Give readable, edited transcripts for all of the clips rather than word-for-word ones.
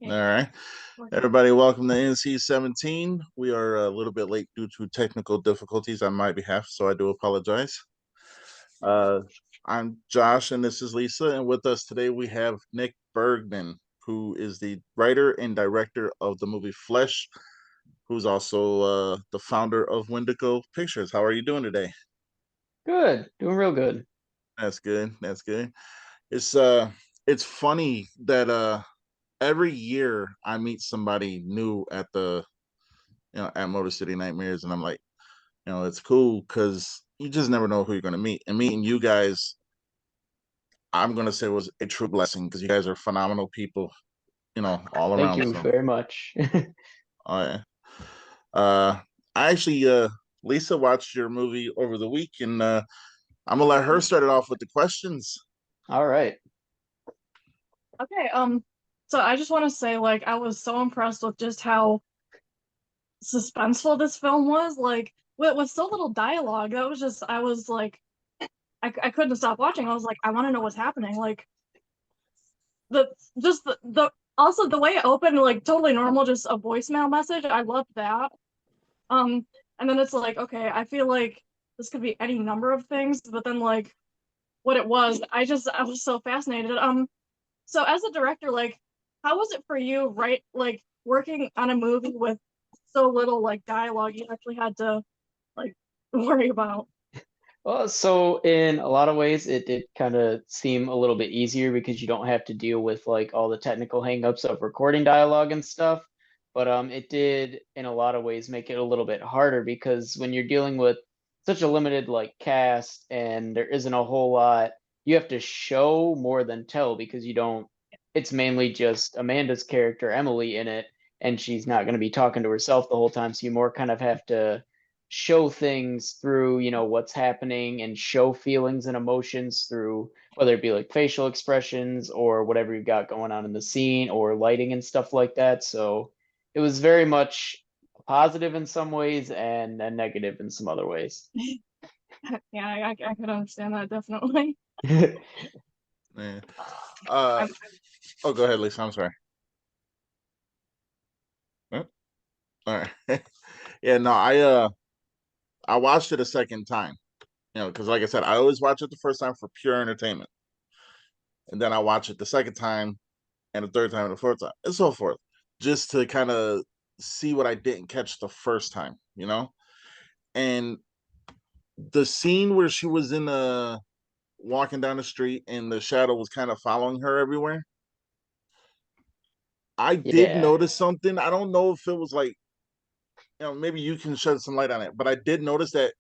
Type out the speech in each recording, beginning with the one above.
All Okay. right. Everybody, welcome to NC-17. We are a little bit late due to technical difficulties on my behalf, so I do apologize. Uh, I'm Josh, and this is Lisa, and with us today we have Nick Bergman, who is the writer and director of the movie Flesh, who's also the founder of Wendigoh Pictures. How are you doing today? Good. Doing real good. That's good. That's good. It's funny that every year I meet somebody new at at Motor City Nightmares, and I'm like, it's cool because you just never know who you're gonna meet. And meeting you guys, I'm gonna say was a true blessing because you guys are phenomenal people, all Thank around. you So, very much. oh yeah. Uh, I actually, Lisa watched your movie over the week, and I'm gonna let her start it off with the questions. All right. Okay, so I just want to say, like, I was so impressed with just how suspenseful this film was. Like, with so little dialogue, that was just, I was like, I couldn't stop watching. I was like, I want to know what's happening. Like, the just the also the way it opened, like, totally normal, just a voicemail message. I loved that. And then it's like, okay, I feel like this could be any number of things, but then like what it was, I was so fascinated. So as a director, like, how was it for you, right? Like working on a movie with so little like dialogue you actually had to like worry about. Well, so in a lot of ways, it did kind of seem a little bit easier because you don't have to deal with like all the technical hangups of recording dialogue and stuff. But it did in a lot of ways make it a little bit harder because when you're dealing with such a limited like cast and there isn't a whole lot, you have to show more than tell because you don't, it's mainly just Amanda's character, Emily, in it, and she's not going to be talking to herself the whole time. So you more kind of have to show things through, what's happening and show feelings and emotions through whether it be like facial expressions or whatever you've got going on in the scene or lighting and stuff like that. So it was very much positive in some ways and a negative in some other ways. Yeah, I could understand that definitely. Man. Uh, I'm, oh, go ahead, Lisa. I'm sorry. Huh? All right. Yeah, no, I watched it a second time, because like I said, I always watch it the first time for pure entertainment, and then I watch it the second time and the third time and the fourth time and so forth, just to kind of see what I didn't catch the first time. And the scene where she was in the walking down the street and the shadow was kind of following her everywhere, I did Yeah. notice something. I don't know if it was like, maybe you can shed some light on it, but I did notice that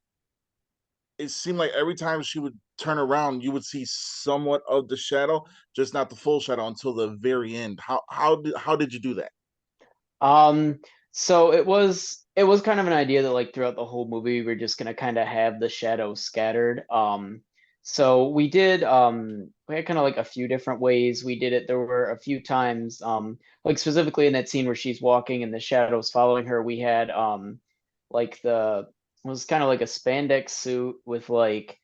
it seemed like every time she would turn around, you would see somewhat of the shadow, just not the full shadow until the very end. How did you do that? Um, so it was kind of an idea that like throughout the whole movie we're just gonna kind of have the shadows scattered. So we had kind of like a few different ways we did it. There were a few times like specifically in that scene where she's walking and the shadows following her, we had like the it was kind of like a spandex suit with like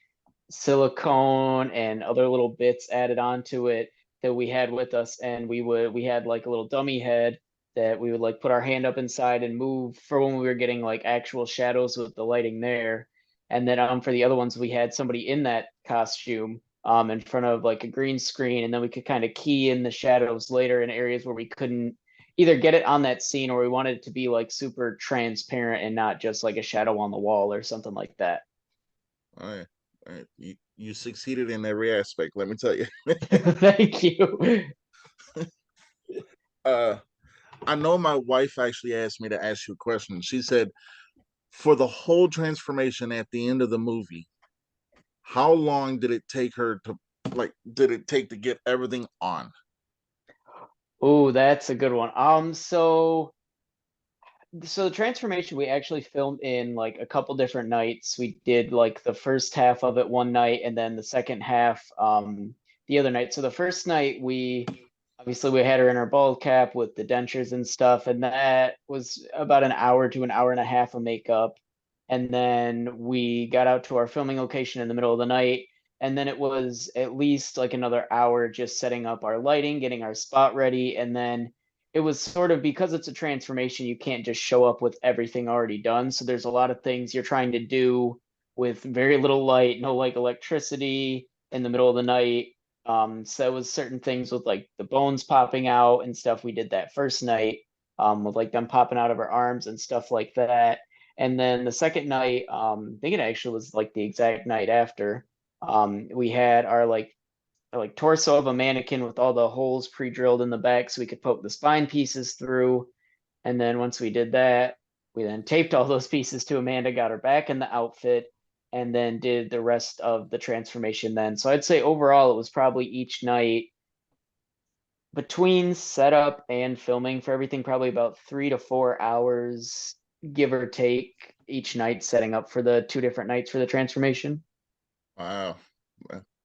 silicone and other little bits added onto it that we had with us, and we had like a little dummy head that we would like put our hand up inside and move for when we were getting like actual shadows with the lighting there. And then for the other ones we had somebody in that costume in front of like a green screen, and then we could kind of key in the shadows later in areas where we couldn't either get it on that scene or we wanted it to be like super transparent and not just like a shadow on the wall or something like that. All right, all right. You succeeded in every aspect. Let me tell you. Thank you. uh, I know my wife actually asked me to ask you a question. She said, for the whole transformation at the end of the movie, how long did it take her to did it take to get everything on? Oh, that's a good one. So the transformation we actually filmed in like a couple different nights. We did like the first half of it one night and then the second half the other night. So the first night we obviously we had her in her bald cap with the dentures and stuff, and that was about an hour to an hour and a half of makeup. And then we got out to our filming location in the middle of the night, and then it was at least like another hour just setting up our lighting, getting our spot ready, and then it was sort of, because it's a transformation, you can't just show up with everything already done. So there's a lot of things you're trying to do with very little light, no like electricity in the middle of the night. So it was certain things with like the bones popping out and stuff. We did that first night, with like them popping out of her arms and stuff like that. And then the second night, I think it actually was like the exact night after, we had our like torso of a mannequin with all the holes pre-drilled in the back so we could poke the spine pieces through. And then once we did that, we then taped all those pieces to Amanda, got her back in the outfit, and then did the rest of the transformation then. So I'd say overall it was probably each night between setup and filming for everything, probably about 3 to 4 hours, give or take, each night setting up for the 2 different nights for the transformation. Wow,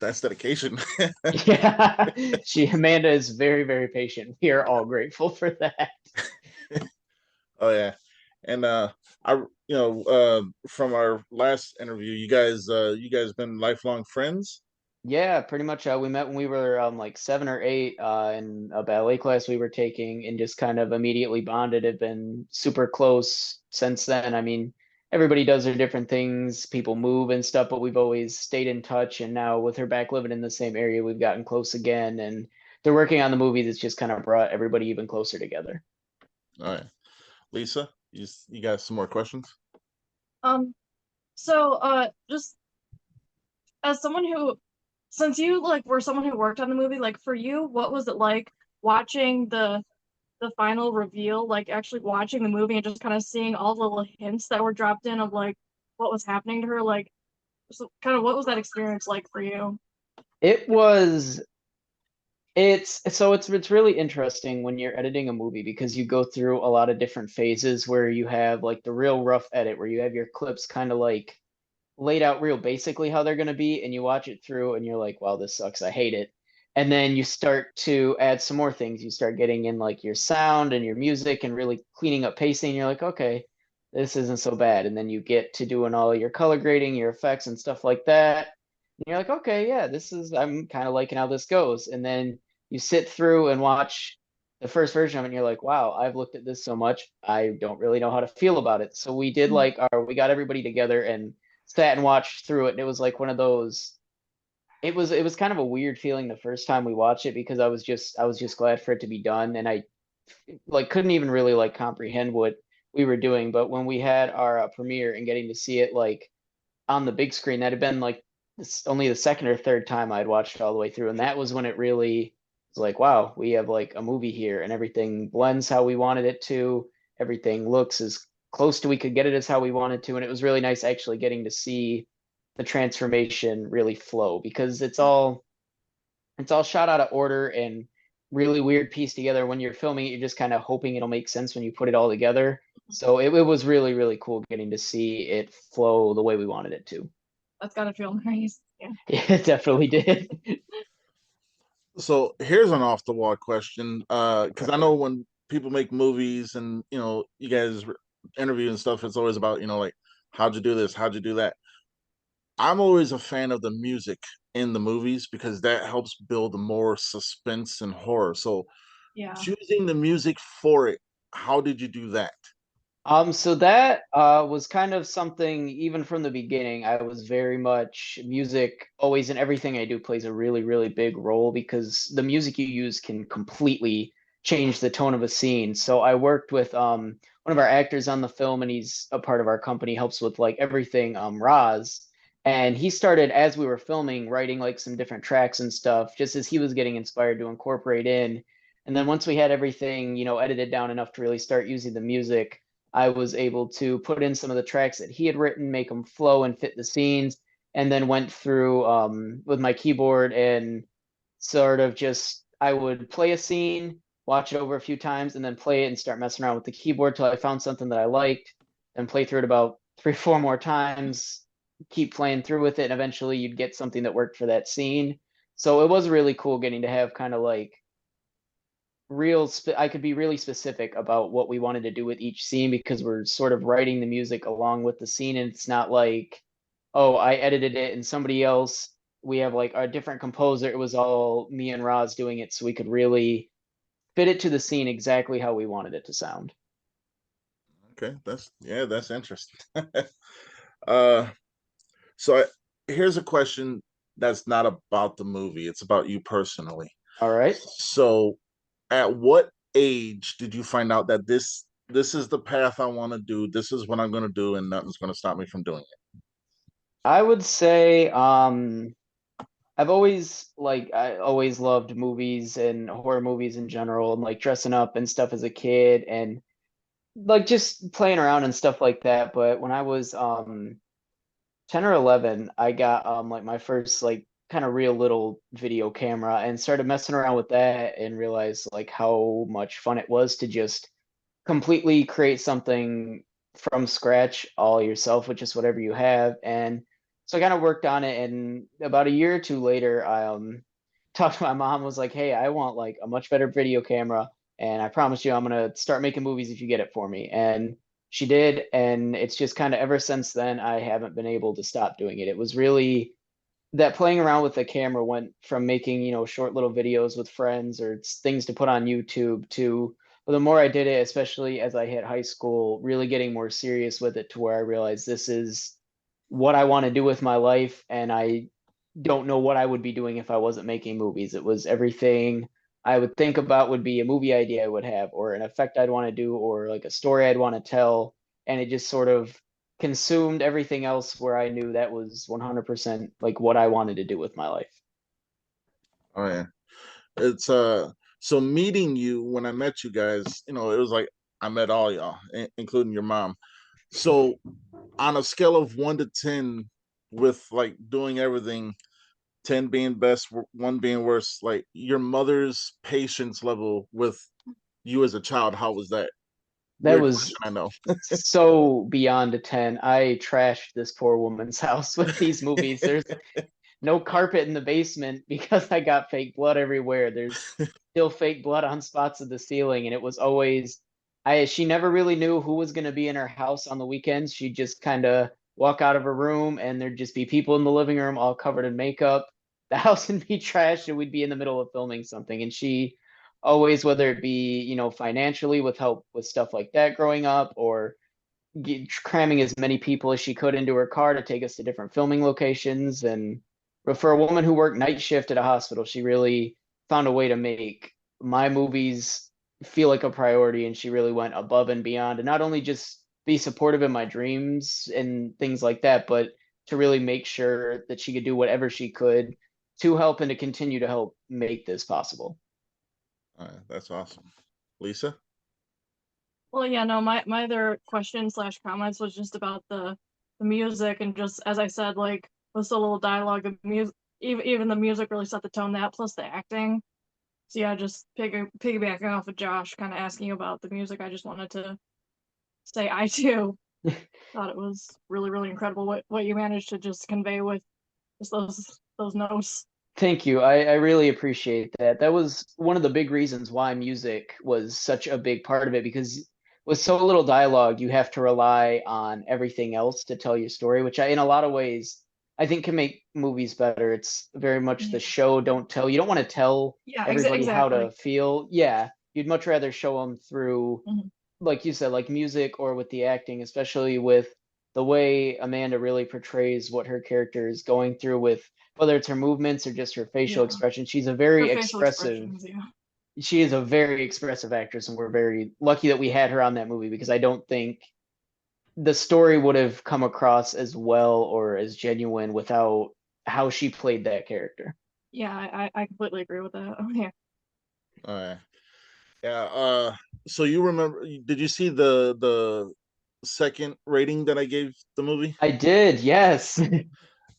that's dedication. Yeah, Amanda is very, very patient. We are all grateful for that. Oh yeah, and I from our last interview, you guys been lifelong friends. Yeah, pretty much. We met when we were like 7 or 8 in a ballet class we were taking, and just kind of immediately bonded. Have been super close since then. I mean, everybody does their different things. People move and stuff, but we've always stayed in touch. And now with her back living in the same area, we've gotten close again. And they're working on the movie that's just kind of brought everybody even closer together. All right, Lisa, you got some more questions? So just as someone who, since you like were someone who worked on the movie, like for you, what was it like watching the final reveal, like actually watching the movie and just kind of seeing all the little hints that were dropped in of like what was happening to her, like so kind of what was that experience like for you? It was it's really interesting when you're editing a movie because you go through a lot of different phases where you have like the real rough edit where you have your clips kind of like laid out real basically how they're going to be, and you watch it through and you're like, wow, this sucks, I hate it. And then you start to add some more things. You start getting in like your sound and your music and really cleaning up pacing, and you're like, okay, this isn't so bad. And then you get to doing all your color grading, your effects and stuff like that, and you're like, okay, yeah, I'm kind of liking how this goes. And then you sit through and watch the first version of it and you're like, wow, I've looked at this so much, I don't really know how to feel about it. So we did like we got everybody together and sat and watched through it, and it was like one of those, it was kind of a weird feeling the first time we watched it because I was just glad for it to be done, and I like couldn't even really like comprehend what we were doing. But when we had our premiere and getting to see it like on the big screen, that had been like only the second or third time I'd watched it all the way through, and that was when it really was like, wow, we have like a movie here, and everything blends how we wanted it to. Everything looks as close to we could get it as how we wanted to, and it was really nice actually getting to see the transformation really flow because it's all shot out of order and really weird pieced together. When you're filming it, you're just kind of hoping it'll make sense when you put it all together. So it was really, really cool getting to see it flow the way we wanted it to. That's gotta feel nice. Yeah. Yeah, it definitely did. So here's an off the wall question, because I know when people make movies and you guys interview and stuff, it's always about like how'd you do this, how'd you do that. I'm always a fan of the music in the movies because that helps build more suspense and horror. So Yeah. choosing the music for it, how did you do that? So that was kind of something even from the beginning. I was very much music always in everything I do plays a really, really big role because the music you use can completely change the tone of a scene. So I worked with one of our actors on the film, and he's a part of our company, helps with like everything, Roz. And he started as we were filming, writing like some different tracks and stuff, just as he was getting inspired to incorporate in. And then once we had everything, edited down enough to really start using the music, I was able to put in some of the tracks that he had written, make them flow and fit the scenes, and then went through with my keyboard and sort of just I would play a scene, watch it over a few times, and then play it and start messing around with the keyboard till I found something that I liked, and play through it about 3, 4 more times, keep playing through with it, and eventually you'd get something that worked for that scene. So it was really cool getting to have kind of like I could be really specific about what we wanted to do with each scene because we're sort of writing the music along with the scene, and it's not like, oh, I edited it and somebody else, we have like a different composer. It was all me and Roz doing it, so we could really fit it to the scene exactly how we wanted it to sound. Okay, that's interesting. uh, so here's a question that's not about the movie; it's about you personally. All right. So, at what age did you find out that this is the path I want to do? This is what I'm going to do, and nothing's going to stop me from doing it. I would say I always loved movies and horror movies in general and like dressing up and stuff as a kid and like just playing around and stuff like that. But when I was 10 or 11, I got like my first like kind of real little video camera and started messing around with that and realized like how much fun it was to just completely create something from scratch all yourself with just whatever you have. And so I kind of worked on it, and about a year or two later, I talked to my mom, was like, "Hey, I want like a much better video camera, and I promise you I'm gonna start making movies if you get it for me." And she did, and it's just kind of ever since then I haven't been able to stop doing it. It was really that playing around with the camera went from making, short little videos with friends or things to put on YouTube to, well, the more I did it, especially as I hit high school, really getting more serious with it to where I realized this is what I want to do with my life. And I don't know what I would be doing if I wasn't making movies. It was everything I would think about would be a movie idea I would have, or an effect I'd want to do, or like a story I'd want to tell. And it just sort of consumed everything else where I knew that was 100% like what I wanted to do with my life. Oh yeah, it's so meeting you when I met you guys, it was like I met all y'all, including your mom. So on a scale of 1 to 10, with like doing everything, 10 being best, one being worst, like your mother's patience level with you as a child, how was that? That Weird was question, I know. so beyond a 10. I trashed this poor woman's house with these movies. There's no carpet in the basement because I got fake blood everywhere. There's still fake blood on spots of the ceiling, and it was always she never really knew who was going to be in her house on the weekends. She'd just kind of walk out of her room and there'd just be people in the living room all covered in makeup. The house would be trashed and we'd be in the middle of filming something, and she always, whether it be, financially with help with stuff like that growing up, or cramming as many people as she could into her car to take us to different filming locations. And but for a woman who worked night shift at a hospital, she really found a way to make my movies feel like a priority, and she really went above and beyond, and not only just be supportive in my dreams and things like that, but to really make sure that she could do whatever she could to help and to continue to help make this possible. That's awesome. Lisa? Well, yeah, no, my other question slash comments was just about the music, and just as I said, like with so little dialogue, the music, even the music really set the tone. That plus the acting. So yeah, just piggybacking off of Josh, kind of asking about the music. I just wanted to say I too thought it was really really incredible what you managed to just convey with just those notes. Thank you. I really appreciate that. That was one of the big reasons why music was such a big part of it, because with so little dialogue, you have to rely on everything else to tell your story, which in a lot of ways, I think can make movies better. It's very much the Yeah, show, don't tell. You don't want to tell yeah, everybody how exactly. to feel. Yeah, you'd much rather show them through, Mhm. like you said, like music or with the acting, especially with the way Amanda really portrays what her character is going through with whether it's her movements or just her facial Yeah, expression. her facial expressions. Yeah. She is a very expressive actress, and we're very lucky that we had her on that movie, because I don't think the story would have come across as well or as genuine without how she played that character. Yeah, I completely agree with that. Oh, yeah. Uh, yeah. So you remember? Did you see the second rating that I gave the movie? I did, yes.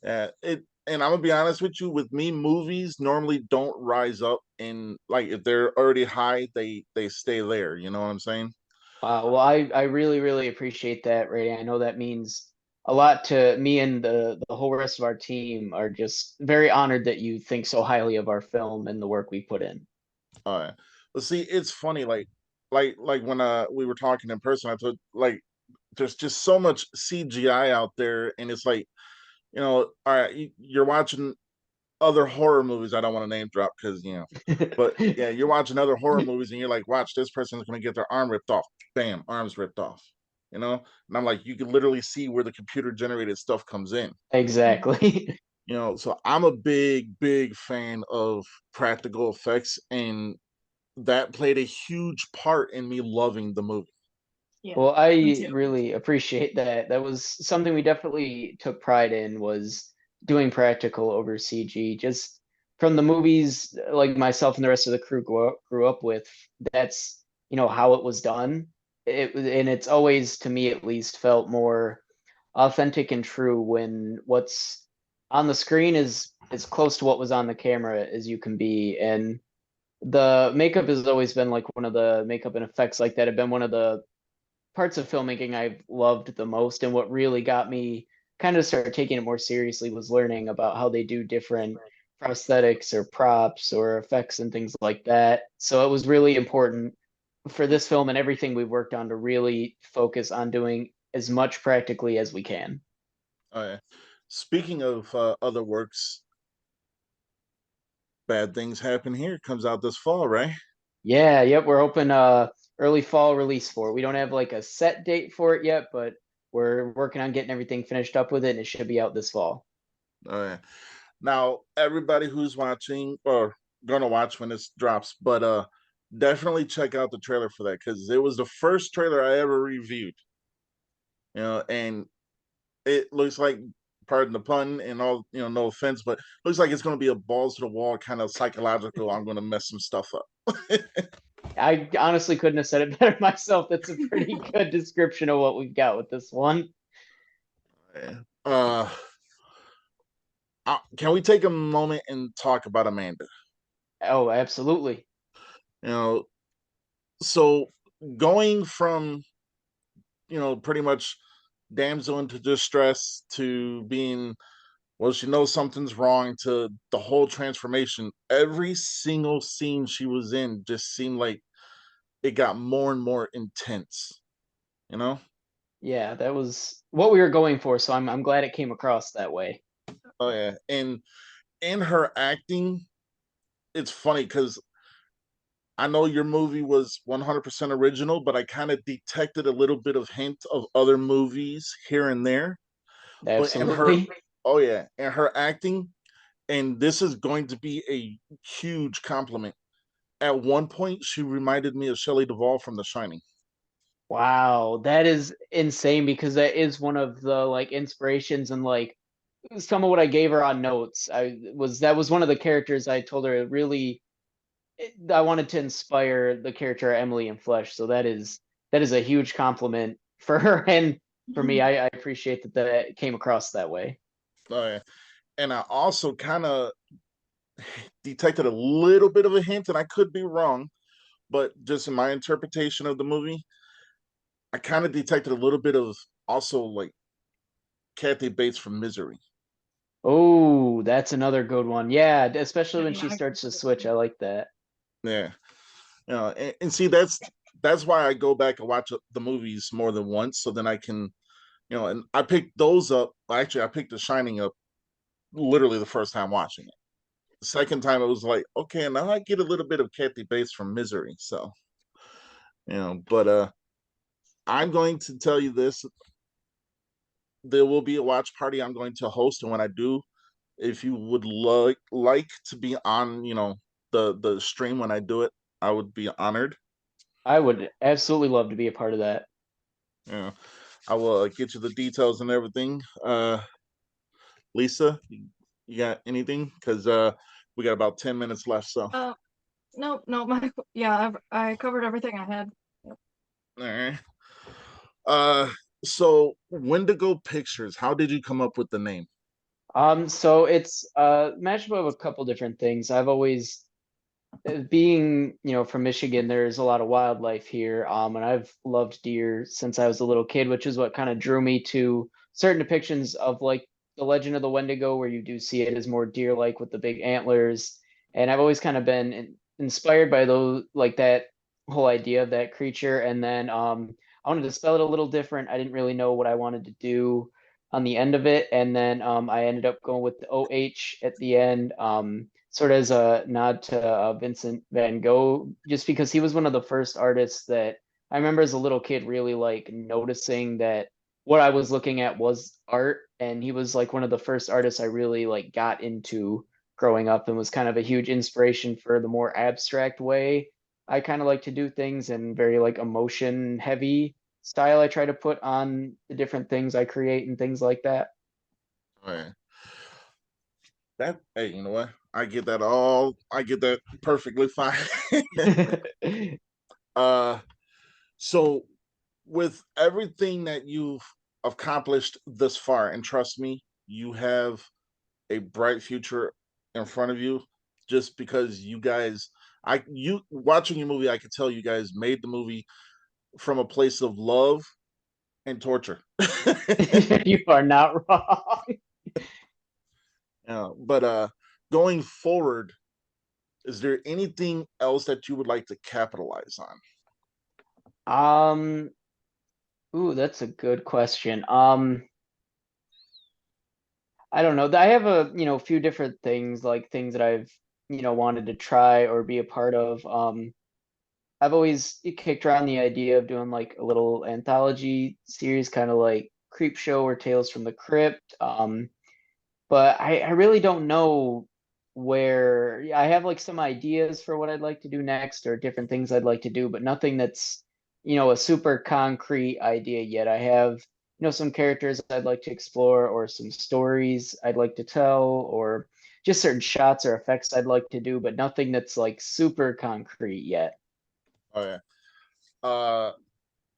It, and I'm gonna be honest with you. With me, movies normally don't rise up, and like if they're already high, they stay there. You know what I'm saying? Well, I really, really appreciate that rating. I know that means a lot to me, and the whole rest of our team are just very honored that you think so highly of our film and the work we put in. Uh, but see, it's funny. Like when we were talking in person, I thought like there's just so much CGI out there, and it's like all right, you're watching. other horror movies. I don't want to name drop because but yeah, you're watching other horror movies and you're like, watch, this person's gonna get their arm ripped off. Bam, arms ripped off. And I'm like, you can literally see where the computer generated stuff comes in. Exactly. So I'm a big fan of practical effects, and that played a huge part in me loving the movie. Yeah, Well, me I too. really appreciate that. That was something we definitely took pride in, was doing practical over CG. Just from the movies, like myself and the rest of the crew grew up with, that's, how it was done. And it's always, to me at least, felt more authentic and true when what's on the screen is as close to what was on the camera as you can be. And the makeup has always been like one of the makeup and effects like that have been one of the parts of filmmaking I've loved the most. And what really got me kind of start taking it more seriously was learning about how they do different prosthetics or props or effects and things like that. So it was really important for this film and everything we've worked on to really focus on doing as much practically as we can. Speaking of other works, Bad Things Happen Here comes out this fall, right? Yeah, yep, we're hoping early fall release for it. We don't have like a set date for it yet, but we're working on getting everything finished up with it and it should be out this fall. Now, everybody who's watching or gonna watch when this drops, but definitely check out the trailer for that because it was the first trailer I ever reviewed. And it looks like, pardon the pun and all, no offense, but looks like it's gonna be a balls to the wall kind of psychological. I'm gonna mess some stuff up. I honestly couldn't have said it better myself. That's a pretty good description of what we've got with this one. uh, can we take a moment and talk about Amanda? Oh, absolutely. You know, so going from pretty much damsel into distress to being, well, she knows something's wrong, to the whole transformation. Every single scene she was in just seemed like it got more and more intense, you know? Yeah, that was what we were going for, so I'm glad it came across that way. Oh yeah. And in her acting, it's funny because I know your movie was 100% original, but I kind of detected a little bit of hint of other movies here and there. But in her, Absolutely. oh yeah, in her acting, and this is going to be a huge compliment. At one point, she reminded me of Shelley Duvall from The Shining. Wow, that is insane because that is one of the like inspirations and like some of what I gave her on notes. That was one of the characters I told her really I wanted to inspire the character Emily in Flesh. So that is a huge compliment for her and for me. I appreciate that came across that way. And I also kind of detected a little bit of a hint, and I could be wrong, but just in my interpretation of the movie, I kind of detected a little bit of also like Kathy Bates from Misery. Oh, that's another good one. Yeah, especially when she Yeah, starts to switch. I like that. Yeah, and see, that's why I go back and watch the movies more than once, so then I can, and I picked those up. Actually, I picked The Shining up literally the first time watching it. The second time, it was like, okay, now I get a little bit of Kathy Bates from Misery. So, but I'm going to tell you this: there will be a watch party I'm going to host, and when I do, if you would like to be on, the stream when I do it, I would be honored. I would absolutely love to be a part of that. Yeah, I will get you the details and everything. Lisa, you got anything? Because we got about 10 minutes left. So, no, no, yeah, I covered everything I had. Yep. all right. Uh, so Wendigo Pictures. How did you come up with the name? So it's mashup of a couple different things. I've always being, from Michigan, there's a lot of wildlife here. And I've loved deer since I was a little kid, which is what kind of drew me to certain depictions of like the legend of the Wendigo, where you do see it as more deer-like with the big antlers. And I've always kind of been inspired by those, like that whole idea of that creature. And then I wanted to spell it a little different. I didn't really know what I wanted to do. on the end of it, and then I ended up going with the OH at the end, sort of as a nod to Vincent Van Gogh, just because he was one of the first artists that I remember as a little kid really like noticing that what I was looking at was art, and he was like one of the first artists I really like got into growing up, and was kind of a huge inspiration for the more abstract way I kind of like to do things, and very like emotion heavy style I try to put on the different things I create and things like that. Oh, yeah. That, hey, you know what? I get that all. I get that perfectly fine. uh, so with everything that you've accomplished thus far, and trust me, you have a bright future in front of you. Just because you guys, you watching your movie, I could tell you guys made the movie from a place of love and torture. You are not wrong. But going forward, is there anything else that you would like to capitalize on? Um, ooh, that's a good question. I don't know. I have a, few different things, like things that I've, wanted to try or be a part of. I've always kicked around the idea of doing like a little anthology series, kind of like Creep Show or Tales from the Crypt. But I really don't know where. I have like some ideas for what I'd like to do next or different things I'd like to do, but nothing that's, a super concrete idea yet. I have, some characters I'd like to explore, or some stories I'd like to tell, or just certain shots or effects I'd like to do, but nothing that's like super concrete yet. Oh yeah. Uh,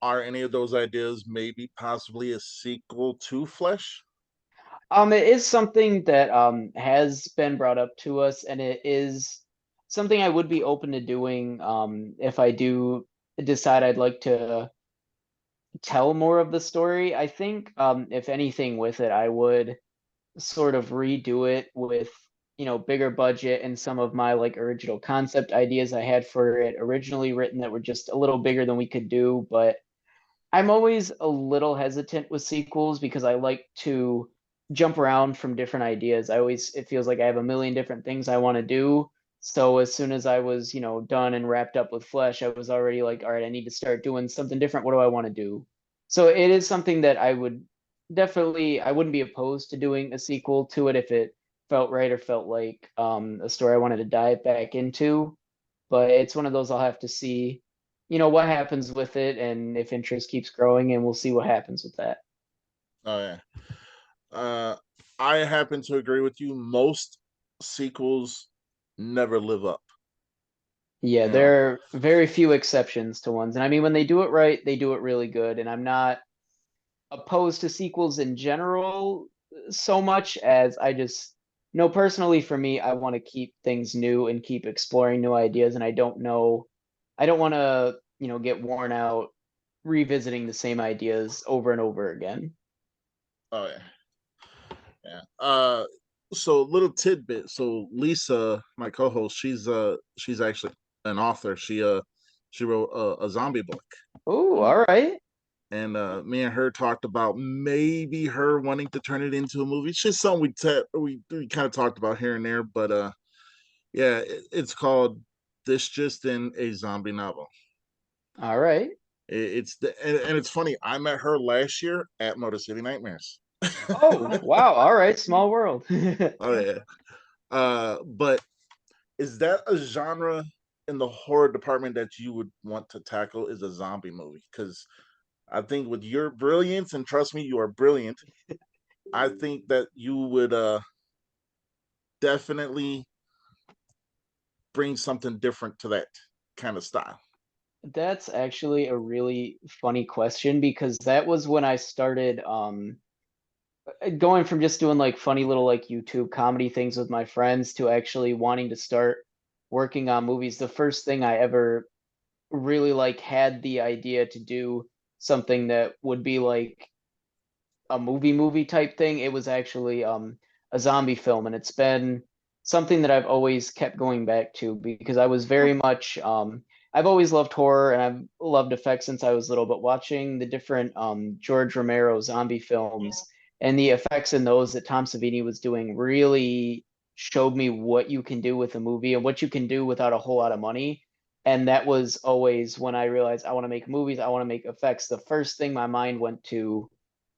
are any of those ideas maybe possibly a sequel to Flesh? It is something that has been brought up to us, and it is something I would be open to doing if I do decide I'd like to tell more of the story. I think if anything with it, I would sort of redo it with, bigger budget and some of my like original concept ideas I had for it originally written that were just a little bigger than we could do, but I'm always a little hesitant with sequels because I like to jump around from different ideas. It feels like I have a million different things I want to do. So as soon as I was, done and wrapped up with Flesh, I was already like, all right, I need to start doing something different. What do I want to do? So it is something that I wouldn't be opposed to doing a sequel to it if it felt right or felt like a story I wanted to dive back into. But it's one of those I'll have to see, what happens with it and if interest keeps growing, and we'll see what happens with that. Oh yeah. Uh, I happen to agree with you. Most sequels never live up. Yeah, You know. there are very few exceptions to ones. And I mean, when they do it right, they do it really good. And I'm not opposed to sequels in general so much as I just know personally for me, I want to keep things new and keep exploring new ideas. And I don't want to, get worn out revisiting the same ideas over and over again. Oh yeah. Yeah. So little tidbit. So Lisa, my co-host, she's actually an author. She wrote a zombie book, Oh, all right. and me and her talked about maybe her wanting to turn it into a movie. It's just something we kind of talked about here and there, but yeah, it's called This Just in a Zombie Novel. All right. And it's funny. I met her last year at Motor City Nightmares. Oh, wow. All right. Small world. Oh yeah. But is that a genre in the horror department that you would want to tackle? Is a zombie movie? Because I think with your brilliance, and trust me, you are brilliant. I think that you would definitely bring something different to that kind of style. That's actually a really funny question because that was when I started going from just doing like funny little like YouTube comedy things with my friends to actually wanting to start working on movies. The first thing I ever really like had the idea to do something that would be like a movie type thing. It was actually a zombie film, and it's been something that I've always kept going back to because I was very much I've always loved horror and I've loved effects since I was little, but watching the different George Romero zombie films And the effects in those that Tom Savini was doing really showed me what you can do with a movie and what you can do without a whole lot of money. And that was always when I realized I want to make movies, I want to make effects. The first thing my mind went to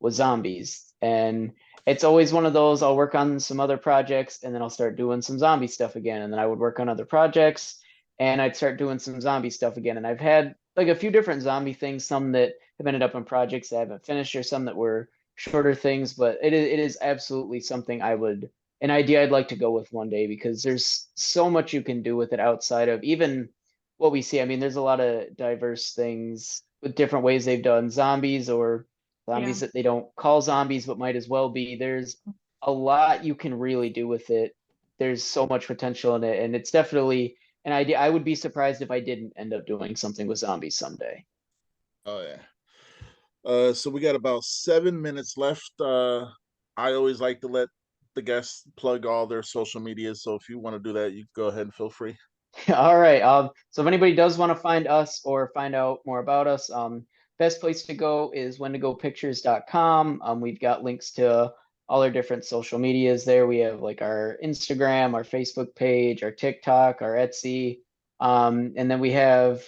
was zombies. And it's always one of those, I'll work on some other projects and then I'll start doing some zombie stuff again. And then I would work on other projects and I'd start doing some zombie stuff again. And I've had like a few different zombie things, some that have ended up in projects that I haven't finished or some that were shorter things, but it is absolutely something an idea I'd like to go with one day because there's so much you can do with it outside of even what we see. I mean, there's a lot of diverse things with different ways they've done zombies or Yeah. zombies that they don't call zombies but might as well be. There's a lot you can really do with it. There's so much potential in it, and it's definitely an idea. I would be surprised if I didn't end up doing something with zombies someday. Oh yeah. So we got about 7 minutes left. I always like to let the guests plug all their social media. So if you want to do that, you go ahead and feel free. All right. So if anybody does want to find us or find out more about us, best place to go is wendigopictures.com. We've got links to all our different social medias there. We have like our Instagram, our Facebook page, our TikTok, our Etsy. And then we have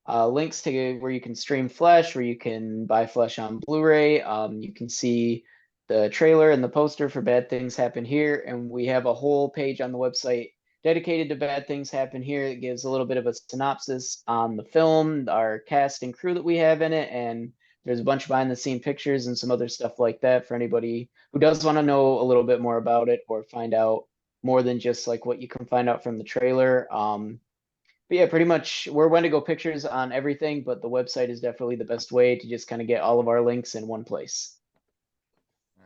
links to where you can stream Flesh, where you can buy Flesh on Blu-ray. You can see the trailer and the poster for Bad Things Happen Here, and we have a whole page on the website dedicated to Bad Things Happen Here. It gives a little bit of a synopsis on the film, our cast and crew that we have in it, and there's a bunch of behind the scene pictures and some other stuff like that for anybody who does want to know a little bit more about it or find out more than just like what you can find out from the trailer. But yeah, pretty much we're Wendigo Pictures on everything, but the website is definitely the best way to just kind of get all of our links in one place.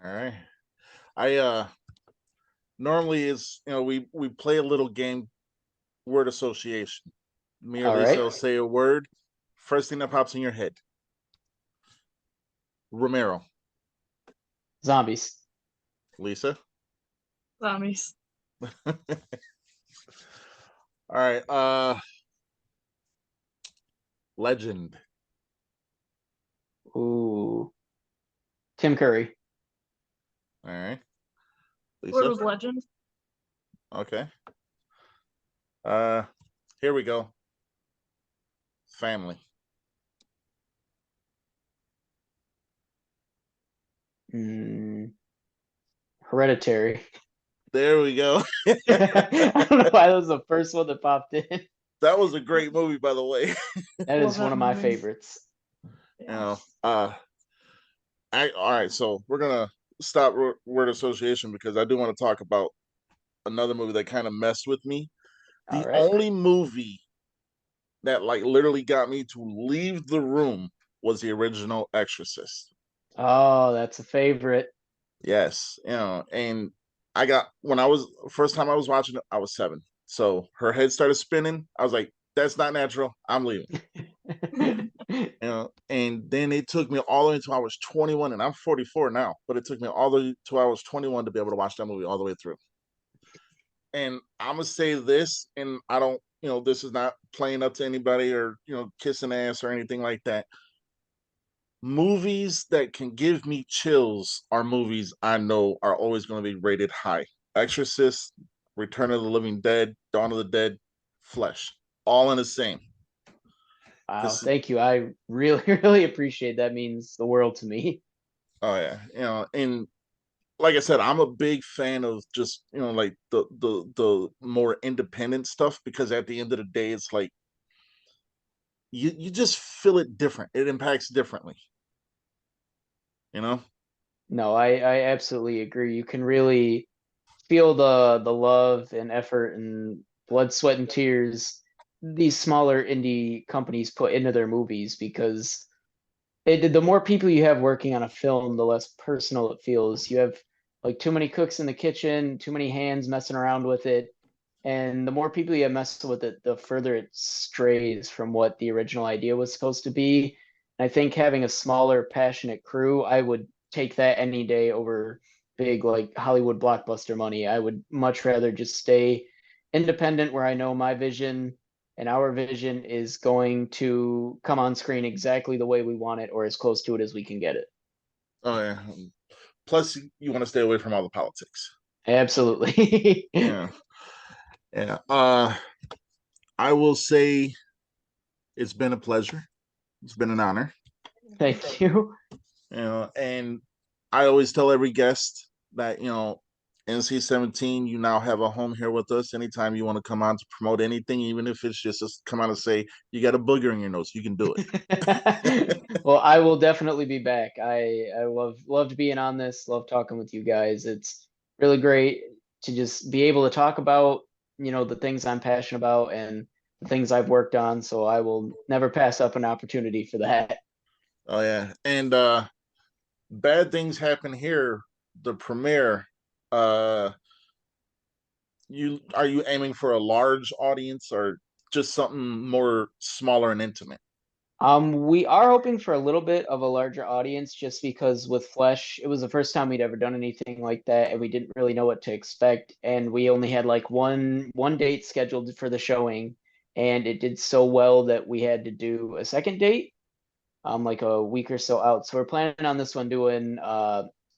All right. I normally is we play a little game, word association. Me or All Lisa right. will say a word. First thing that pops in your head. Romero. Zombies. Lisa. Zombies. All right. Legend. Ooh. Tim Curry. All right. Word Lisa. was legend. Okay. Uh, here we go. Family. Hereditary. There we go. I don't know why that was the first one that popped in. That was a great movie, by the way. That Love is that one of my movie. favorites. Yeah. All right. So we're gonna stop word association because I do want to talk about another movie that kind of messed with me. All The right. only movie that like literally got me to leave the room was the original Exorcist. Oh, that's a favorite. Yes, and I got when I was first time I was watching it, I was 7. So her head started spinning. I was like, "That's not natural. I'm leaving." And then it took me all the way until I was 21, and I'm 44 now. But it took me all the way till I was 21 to be able to watch that movie all the way through. And I'm gonna say this, and I don't, this is not playing up to anybody or kissing ass or anything like that. Movies that can give me chills are movies I know are always going to be rated high. Exorcist, Return of the Living Dead, Dawn of the Dead, Flesh, all in the same. Wow, Because thank you. I really, really appreciate that. Means the world to me. oh yeah, and like I said, I'm a big fan of just like the more independent stuff because at the end of the day, it's like you just feel it different. It impacts differently, you know. No, I absolutely agree. You can really feel the love and effort and blood, sweat, and tears these smaller indie companies put into their movies because the more people you have working on a film, the less personal it feels. You have like too many cooks in the kitchen, too many hands messing around with it, and the more people you have messing with it, the further it strays from what the original idea was supposed to be. I think having a smaller, passionate crew, I would take that any day over big like Hollywood blockbuster money. I would much rather just stay independent where I know my vision and our vision is going to come on screen exactly the way we want it or as close to it as we can get it. Oh yeah, Plus, you want to stay away from all the politics. Absolutely. Yeah, yeah. I will say it's been a pleasure. It's been an honor. Thank you. And I always tell every guest that NC-17, you now have a home here with us. Anytime you want to come on to promote anything, even if it's just come out and say you got a booger in your nose, you can do it. Well, I will definitely be back. I loved being on this. Love talking with you guys. It's really great to just be able to talk about, the things I'm passionate about and the things I've worked on. So I will never pass up an opportunity for that. Oh yeah, and bad things happen here. The premiere. Uh, you aiming for a large audience or just something more smaller and intimate? We are hoping for a little bit of a larger audience just because with Flesh, it was the first time we'd ever done anything like that, and we didn't really know what to expect. And we only had like one date scheduled for the showing, and it did so well that we had to do a second date, like a week or so out. So we're planning on this one doing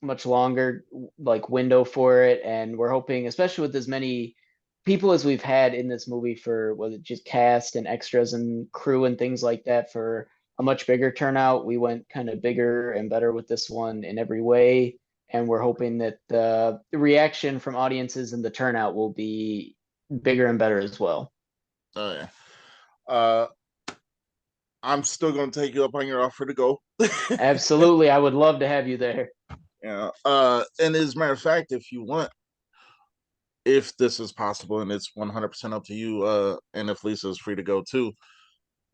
much longer like window for it, and we're hoping, especially with as many people as we've had in this movie for was it just cast and extras and crew and things like that, for a much bigger turnout. We went kind of bigger and better with this one in every way, and we're hoping that the reaction from audiences and the turnout will be bigger and better as well. Oh yeah. Uh, I'm still going to take you up on your offer to go. Absolutely, I would love to have you there. Yeah. And as a matter of fact, if you want, if this is possible, and it's 100% up to you, and if Lisa is free to go too,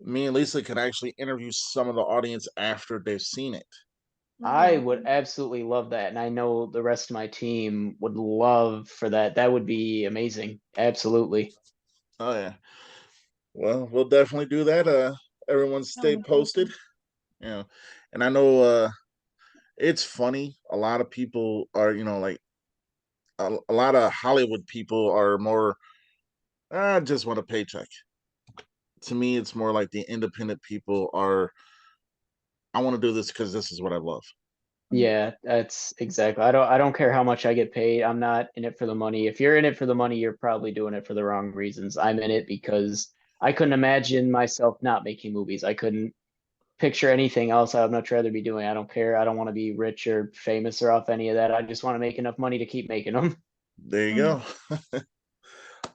me and Lisa can actually interview some of the audience after they've seen it. I would absolutely love that. And I know the rest of my team would love for that. That would be amazing. Absolutely. Oh yeah. Well, we'll definitely do that. Everyone stay posted. And I know it's funny. A lot of people are, like a lot of Hollywood people are more I just want a paycheck. To me, it's more like the independent people are I want to do this because this is what I love. Yeah, that's exactly. I don't care how much I get paid. I'm not in it for the money. If you're in it for the money, you're probably doing it for the wrong reasons. I'm in it because I couldn't imagine myself not making movies. I couldn't picture anything else I would much rather be doing. I don't care. I don't want to be rich or famous or off any of that. I just want to make enough money to keep making them. There you go.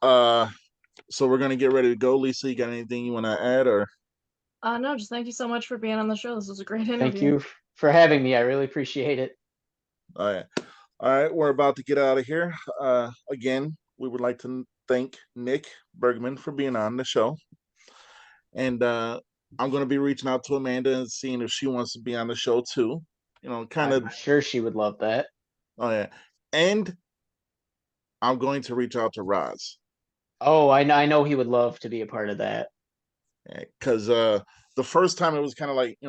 uh so we're gonna get ready to go. Lisa, you got anything you want to add or No, just thank you so much for being on the show. This was a great Thank interview. you for having me. I really appreciate it. all right. All right, we're about to get out of here. Again, we would like to thank Nick Bergman for being on the show. And I'm going to be reaching out to Amanda and seeing if she wants to be on the show too. Kind of. I'm sure she would love that. Oh yeah, and I'm going to reach out to Roz. Oh, I know he would love to be a part of that. Because the first time it was kind of like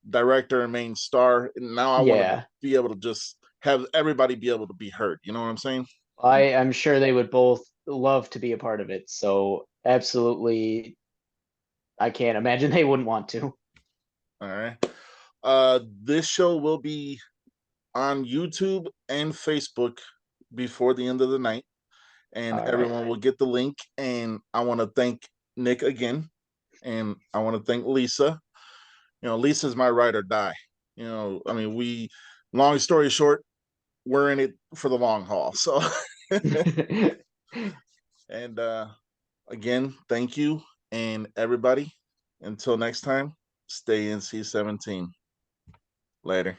director and main star, and now I want to Yeah, be able to just have everybody be able to be heard. You know what I'm saying? I'm sure they would both love to be a part of it. So absolutely, I can't imagine they wouldn't want to. All right. This show will be on YouTube and Facebook before the end of the night, and All right. everyone will get the link. And I want to thank Nick again, and I want to thank Lisa. Lisa's my ride or die. I mean, long story short, we're in it for the long haul. So, and again, thank you. And everybody, until next time, stay NC-17. Later.